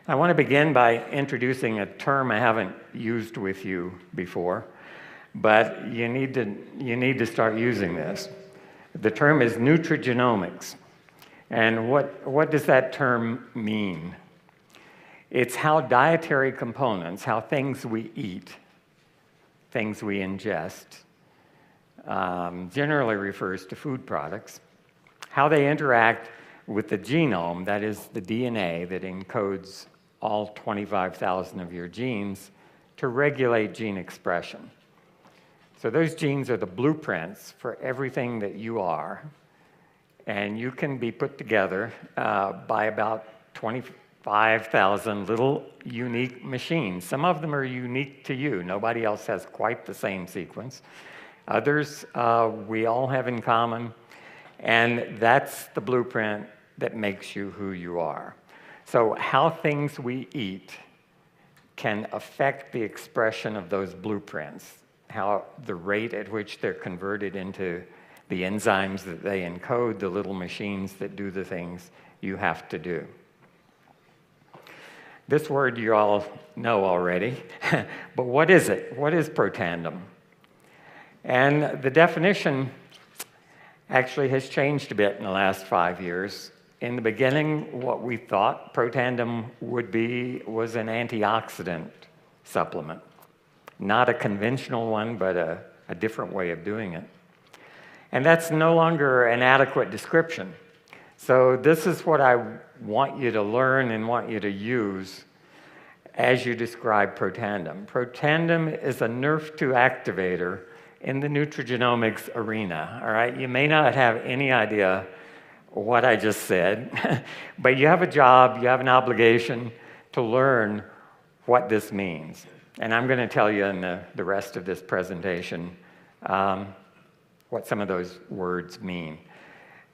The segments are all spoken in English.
I want to begin by introducing a term I haven't used with you before, but you need to start using this. The term is nutrigenomics. And what does that term mean? It's how dietary components, how things we eat, things we ingest, generally refers to food products, how they interact with the genome, that is the DNA that encodes all 25,000 of your genes, to regulate gene expression. So those genes are the blueprints for everything that you are, and you can be put together by about 25,000 little unique machines. Some of them are unique to you. Nobody else has quite the same sequence. Others we all have in common, and that's the blueprint that makes you who you are. So how things we eat can affect the expression of those blueprints, how the rate at which they're converted into the enzymes that they encode, the little machines that do the things you have to do. This word you all know already, but what is it? What is Protandim? And the definition actually has changed a bit in the last 5 years. In the beginning, what we thought Protandim would be was an antioxidant supplement. Not a conventional one, but a different way of doing it. And that's no longer an adequate description. So this is what I want you to learn and want you to use as you describe Protandim. Protandim is a Nrf2 activator in the nutrigenomics arena, all right? You may not have any idea what I just said, but you have a job, you have an obligation to learn what this means. And I'm going to tell you in the rest of this presentation what some of those words mean.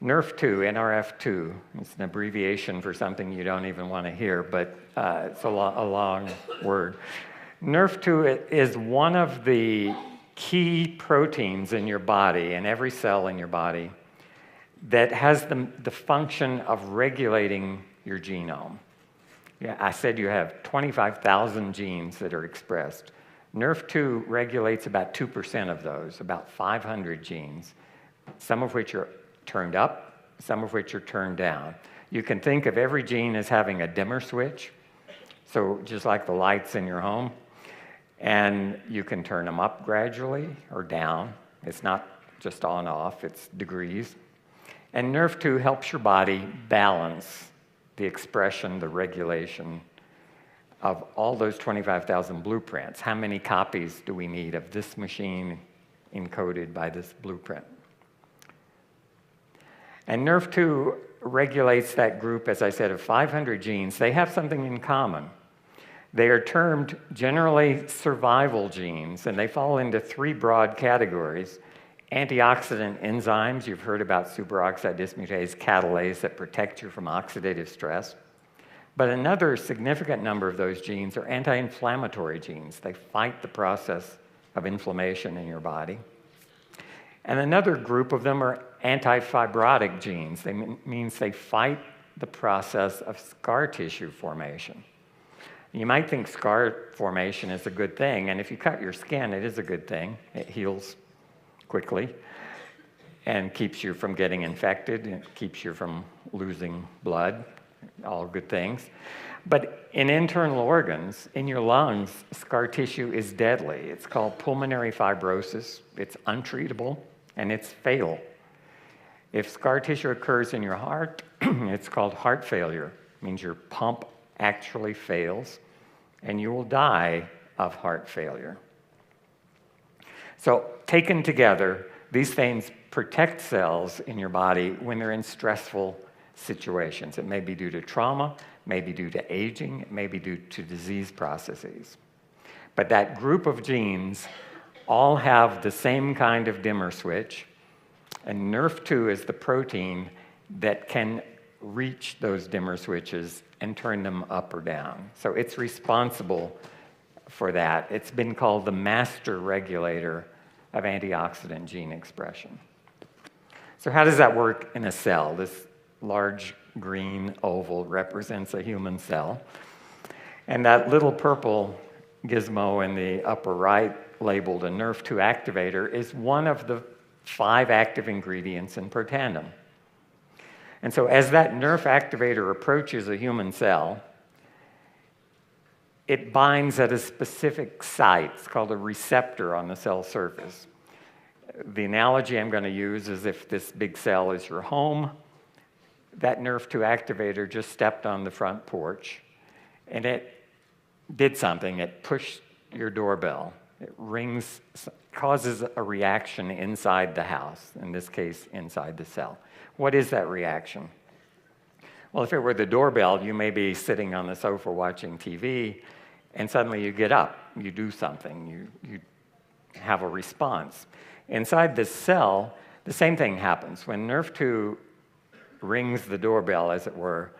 Nrf2, Nrf2, it's an abbreviation for something you don't even want to hear, but it's a long word. Nrf2 is one of the key proteins in your body, in every cell in your body, that has the function of regulating your genome. Yeah, I said you have 25,000 genes that are expressed. Nrf2 regulates about 2% of those, about 500 genes, some of which are turned up, some of which are turned down. You can think of every gene as having a dimmer switch, so just like the lights in your home, and you can turn them up gradually or down. It's not just on off, it's degrees. And Nrf2 helps your body balance the expression, the regulation of all those 25,000 blueprints. How many copies do we need of this machine encoded by this blueprint? And Nrf2 regulates that group, as I said, of 500 genes. They have something in common. They are termed generally survival genes, and they fall into 3 broad categories. Antioxidant enzymes, you've heard about superoxide dismutase catalase that protect you from oxidative stress. But another significant number of those genes are anti-inflammatory genes. They fight the process of inflammation in your body. And another group of them are anti-fibrotic genes. That means they fight the process of scar tissue formation. You might think scar formation is a good thing, and if you cut your skin, it is a good thing. It heals quickly and keeps you from getting infected, and it keeps you from losing blood, all good things. But in internal organs, in your lungs, scar tissue is deadly. It's called pulmonary fibrosis. It's untreatable, and it's fatal. If scar tissue occurs in your heart, it's called heart failure. It means your pump actually fails, and you will die of heart failure. So taken together, these things protect cells in your body when they're in stressful situations. It may be due to trauma, may be due to aging, it may be due to disease processes. But that group of genes all have the same kind of dimmer switch, and Nrf2 is the protein that can reach those dimmer switches and turn them up or down. So it's responsible for that. It's been called the master regulator of antioxidant gene expression. So how does that work in a cell? This large green oval represents a human cell. And that little purple gizmo in the upper right, labeled a Nrf2 activator, is one of the 5 active ingredients in Protandim. And so as that Nrf activator approaches a human cell, it binds at a specific site. It's called a receptor on the cell surface. The analogy I'm going to use is if this big cell is your home, that Nrf2 activator just stepped on the front porch, and it did something. It pushed your doorbell. It rings, causes a reaction inside the house, in this case, inside the cell. What is that reaction? Well, if it were the doorbell, you may be sitting on the sofa watching TV, and suddenly you get up, you do something, you have a response. Inside this cell, the same thing happens. When Nrf2 rings the doorbell, as it were,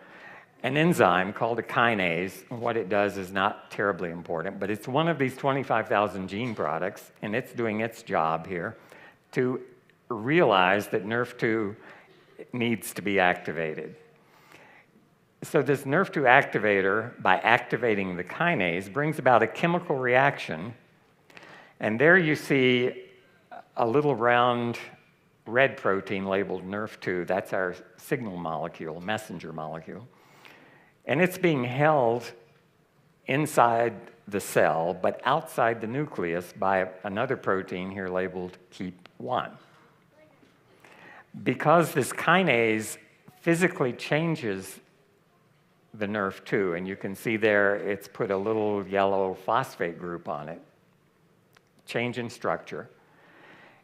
an enzyme called a kinase, what it does is not terribly important, but it's one of these 25,000 gene products, and it's doing its job here to realize that Nrf2 needs to be activated. So this Nrf2 activator, by activating the kinase, brings about a chemical reaction. And there you see a little round red protein labeled Nrf2. That's our signal molecule, messenger molecule. And it's being held inside the cell, but outside the nucleus by another protein here labeled KEAP1. Because this kinase physically changes the Nrf2, and you can see there it's put a little yellow phosphate group on it, change in structure.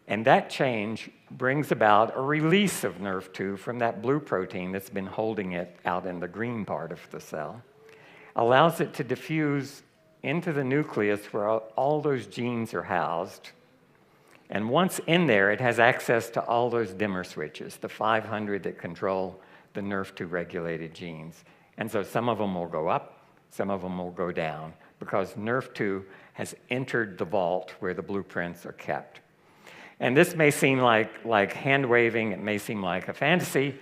And that change brings about a release of Nrf2 from that blue protein that's been holding it out in the green part of the cell, allows it to diffuse into the nucleus where all those genes are housed. And once in there, it has access to all those dimmer switches, the 500 that control the Nrf2 regulated genes. And so some of them will go up, some of them will go down, because Nrf2 has entered the vault where the blueprints are kept. And this may seem like hand-waving, it may seem like a fantasy.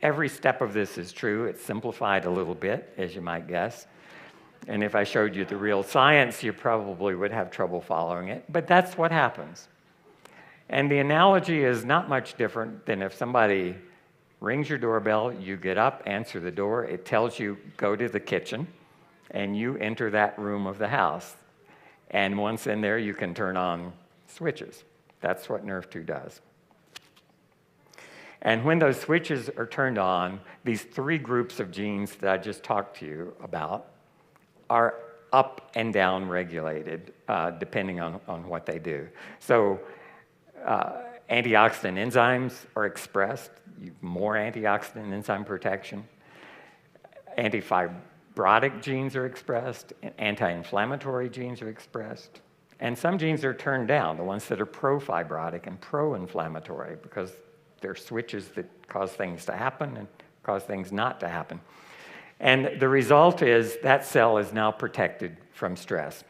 Every step of this is true. It's simplified a little bit, as you might guess. And if I showed you the real science, you probably would have trouble following it. But that's what happens. And the analogy is not much different than if somebody rings your doorbell, you get up, answer the door, it tells you, go to the kitchen, and you enter that room of the house. And once in there, you can turn on switches. That's what Nrf2 does. And when those switches are turned on, these 3 groups of genes that I just talked to you about are up and down regulated, depending on what they do. So antioxidant enzymes are expressed, more antioxidant enzyme protection. Antifibrotic genes are expressed, anti-inflammatory genes are expressed. And some genes are turned down, the ones that are pro-fibrotic and pro-inflammatory, because they're switches that cause things to happen and cause things not to happen. And the result is that cell is now protected from stress.